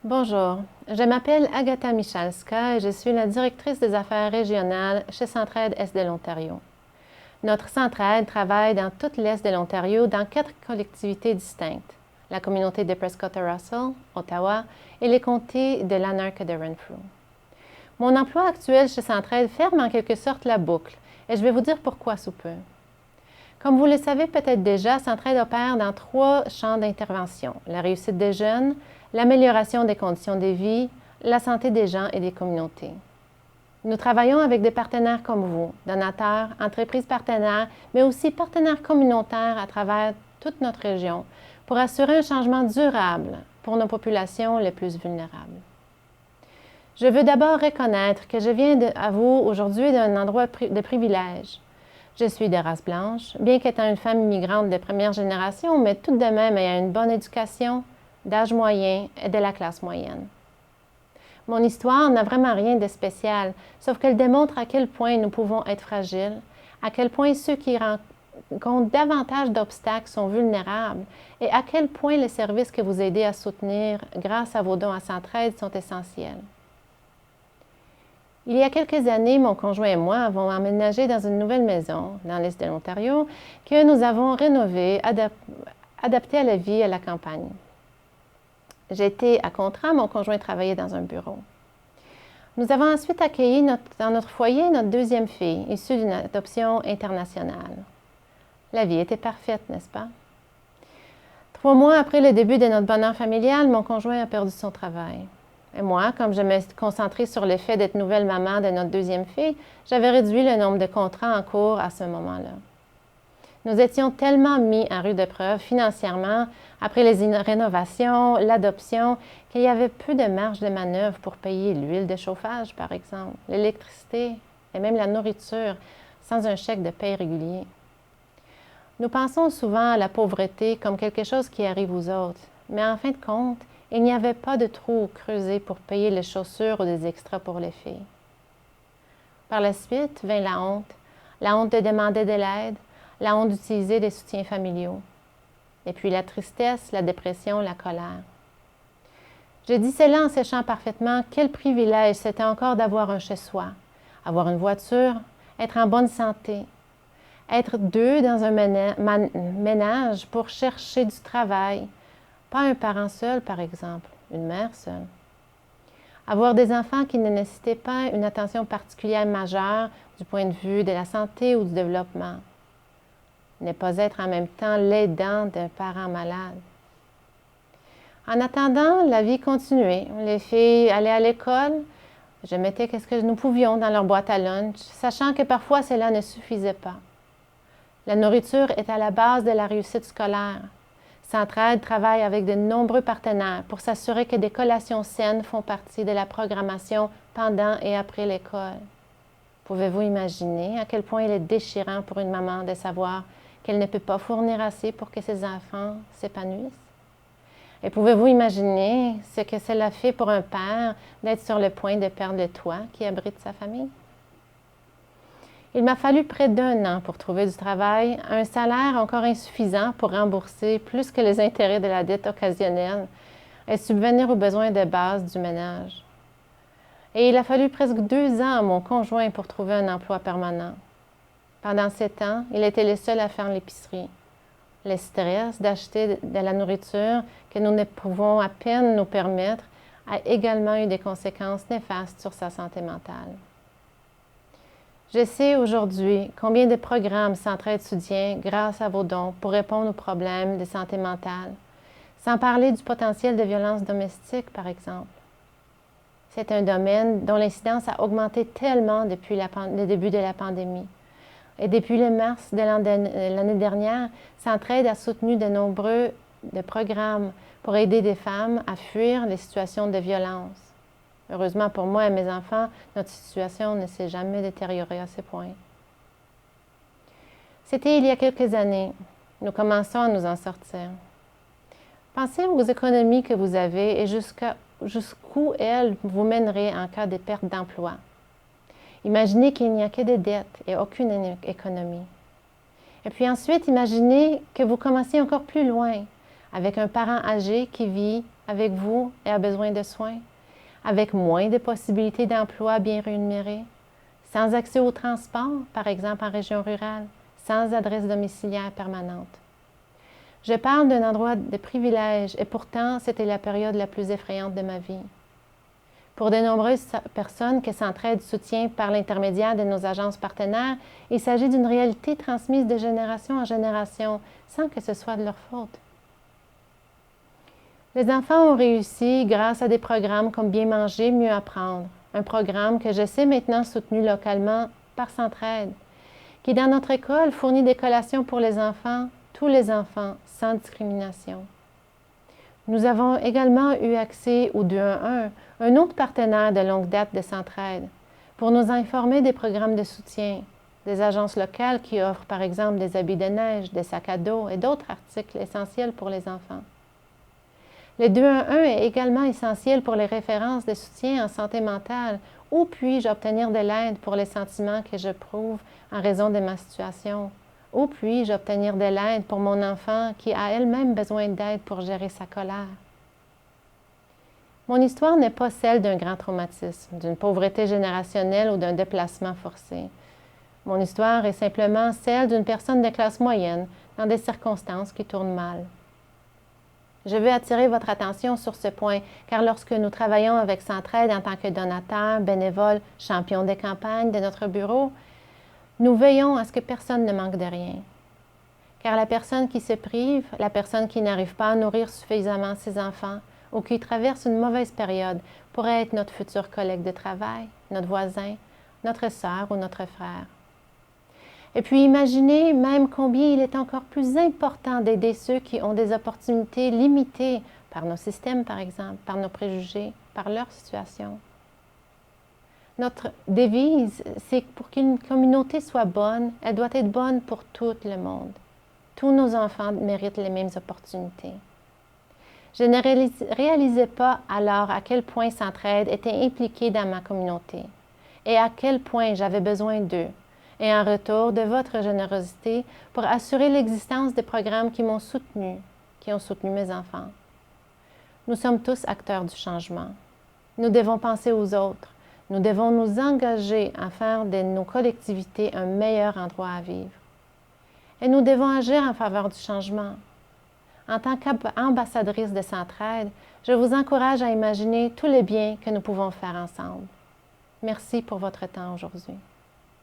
Bonjour, je m'appelle Agatha Michalska et je suis la directrice des affaires régionales chez Centraide Est de l'Ontario. Notre Centraide travaille dans toute l'Est de l'Ontario dans 4 collectivités distinctes, la communauté de Prescott-Russell, Ottawa et les comtés de Lanark et de Renfrew. Mon emploi actuel chez Centraide ferme en quelque sorte la boucle et je vais vous dire pourquoi sous peu. Comme vous le savez peut-être déjà, Centraide opère dans 3 champs d'intervention, la réussite des jeunes, l'amélioration des conditions de vie, la santé des gens et des communautés. Nous travaillons avec des partenaires comme vous, donateurs, entreprises partenaires, mais aussi partenaires communautaires à travers toute notre région pour assurer un changement durable pour nos populations les plus vulnérables. Je veux d'abord reconnaître que je viens à vous aujourd'hui d'un endroit de privilège. Je suis de race blanche, bien qu'étant une femme immigrante de première génération, mais tout de même ayant une bonne éducation, d'âge moyen et de la classe moyenne. Mon histoire n'a vraiment rien de spécial, sauf qu'elle démontre à quel point nous pouvons être fragiles, à quel point ceux qui rencontrent davantage d'obstacles sont vulnérables et à quel point les services que vous aidez à soutenir grâce à vos dons à Centraide sont essentiels. Il y a quelques années, mon conjoint et moi avons emménagé dans une nouvelle maison dans l'Est de l'Ontario que nous avons rénovée, adaptée à la vie à la campagne. J'étais à contrat, mon conjoint travaillait dans un bureau. Nous avons ensuite accueilli dans notre foyer notre deuxième fille, issue d'une adoption internationale. La vie était parfaite, n'est-ce pas? 3 mois après le début de notre bonheur familial, mon conjoint a perdu son travail. Et moi, comme je me concentrais sur le fait d'être nouvelle maman de notre deuxième fille, j'avais réduit le nombre de contrats en cours à ce moment-là. Nous étions tellement mis en rude épreuve financièrement après les rénovations, l'adoption, qu'il y avait peu de marge de manœuvre pour payer l'huile de chauffage, par exemple, l'électricité et même la nourriture sans un chèque de paie régulier. Nous pensons souvent à la pauvreté comme quelque chose qui arrive aux autres, mais en fin de compte, il n'y avait pas de trou creusé pour payer les chaussures ou des extras pour les filles. Par la suite vint la honte de demander de l'aide, la honte d'utiliser des soutiens familiaux, et puis la tristesse, la dépression, la colère. Je dis cela en sachant parfaitement quel privilège c'était encore d'avoir un chez-soi, avoir une voiture, être en bonne santé, être 2 dans un ménage pour chercher du travail, pas un parent seul par exemple, une mère seule. Avoir des enfants qui ne nécessitaient pas une attention particulière majeure du point de vue de la santé ou du développement. Ne pas être en même temps l'aidant d'un parent malade. En attendant, la vie continuait. Les filles allaient à l'école. Je mettais ce que nous pouvions dans leur boîte à lunch, sachant que parfois cela ne suffisait pas. La nourriture est à la base de la réussite scolaire. Centraide travaille avec de nombreux partenaires pour s'assurer que des collations saines font partie de la programmation pendant et après l'école. Pouvez-vous imaginer à quel point il est déchirant pour une maman de savoir qu'elle ne peut pas fournir assez pour que ses enfants s'épanouissent? Et pouvez-vous imaginer ce que cela fait pour un père d'être sur le point de perdre le toit qui abrite sa famille? Il m'a fallu près d'1 an pour trouver du travail, un salaire encore insuffisant pour rembourser plus que les intérêts de la dette occasionnelle et subvenir aux besoins de base du ménage. Et il a fallu presque 2 ans à mon conjoint pour trouver un emploi permanent. Pendant 7 ans, il était le seul à faire l'épicerie. Le stress d'acheter de la nourriture que nous ne pouvons à peine nous permettre a également eu des conséquences néfastes sur sa santé mentale. Je sais aujourd'hui combien de programmes Centraide soutient grâce à vos dons pour répondre aux problèmes de santé mentale, sans parler du potentiel de violence domestique, par exemple. C'est un domaine dont l'incidence a augmenté tellement depuis le début de la pandémie. Et depuis le mars de l'année dernière, Centraide a soutenu de nombreux programmes pour aider des femmes à fuir les situations de violence. Heureusement pour moi et mes enfants, notre situation ne s'est jamais détériorée à ce point. C'était il y a quelques années. Nous commençons à nous en sortir. Pensez aux économies que vous avez et jusqu'où elles vous mèneraient en cas de perte d'emploi. Imaginez qu'il n'y a que des dettes et aucune économie. Et puis ensuite, imaginez que vous commencez encore plus loin, avec un parent âgé qui vit avec vous et a besoin de soins, avec moins de possibilités d'emploi bien rémunérés, sans accès au transport, par exemple en région rurale, sans adresse domiciliaire permanente. Je parle d'un endroit de privilège et pourtant c'était la période la plus effrayante de ma vie. Pour de nombreuses personnes que Centraide soutient par l'intermédiaire de nos agences partenaires, il s'agit d'une réalité transmise de génération en génération sans que ce soit de leur faute. Les enfants ont réussi grâce à des programmes comme Bien manger, mieux apprendre, un programme que je sais maintenant soutenu localement par Centraide, qui dans notre école fournit des collations pour les enfants, tous les enfants, sans discrimination. Nous avons également eu accès au 211, un autre partenaire de longue date de Centraide, pour nous informer des programmes de soutien, des agences locales qui offrent par exemple des habits de neige, des sacs à dos et d'autres articles essentiels pour les enfants. Le 211 est également essentiel pour les références de soutien en santé mentale. Où puis-je obtenir de l'aide pour les sentiments que j'éprouve en raison de ma situation? Où puis-je obtenir de l'aide pour mon enfant qui a elle-même besoin d'aide pour gérer sa colère? Mon histoire n'est pas celle d'un grand traumatisme, d'une pauvreté générationnelle ou d'un déplacement forcé. Mon histoire est simplement celle d'une personne de classe moyenne dans des circonstances qui tournent mal. Je veux attirer votre attention sur ce point, car lorsque nous travaillons avec Centraide en tant que donateur, bénévole, champion des campagnes de notre bureau, nous veillons à ce que personne ne manque de rien. Car la personne qui se prive, la personne qui n'arrive pas à nourrir suffisamment ses enfants ou qui traverse une mauvaise période pourrait être notre futur collègue de travail, notre voisin, notre sœur ou notre frère. Et puis imaginez même combien il est encore plus important d'aider ceux qui ont des opportunités limitées par nos systèmes, par exemple, par nos préjugés, par leur situation. Notre devise, c'est que pour qu'une communauté soit bonne, elle doit être bonne pour tout le monde. Tous nos enfants méritent les mêmes opportunités. Je ne réalisais pas alors à quel point Centraide était impliquée dans ma communauté et à quel point j'avais besoin d'eux. Et en retour de votre générosité pour assurer l'existence des programmes qui m'ont soutenu, qui ont soutenu mes enfants. Nous sommes tous acteurs du changement. Nous devons penser aux autres. Nous devons nous engager à faire de nos collectivités un meilleur endroit à vivre. Et nous devons agir en faveur du changement. En tant qu'ambassadrice de Centraide, je vous encourage à imaginer tous les biens que nous pouvons faire ensemble. Merci pour votre temps aujourd'hui.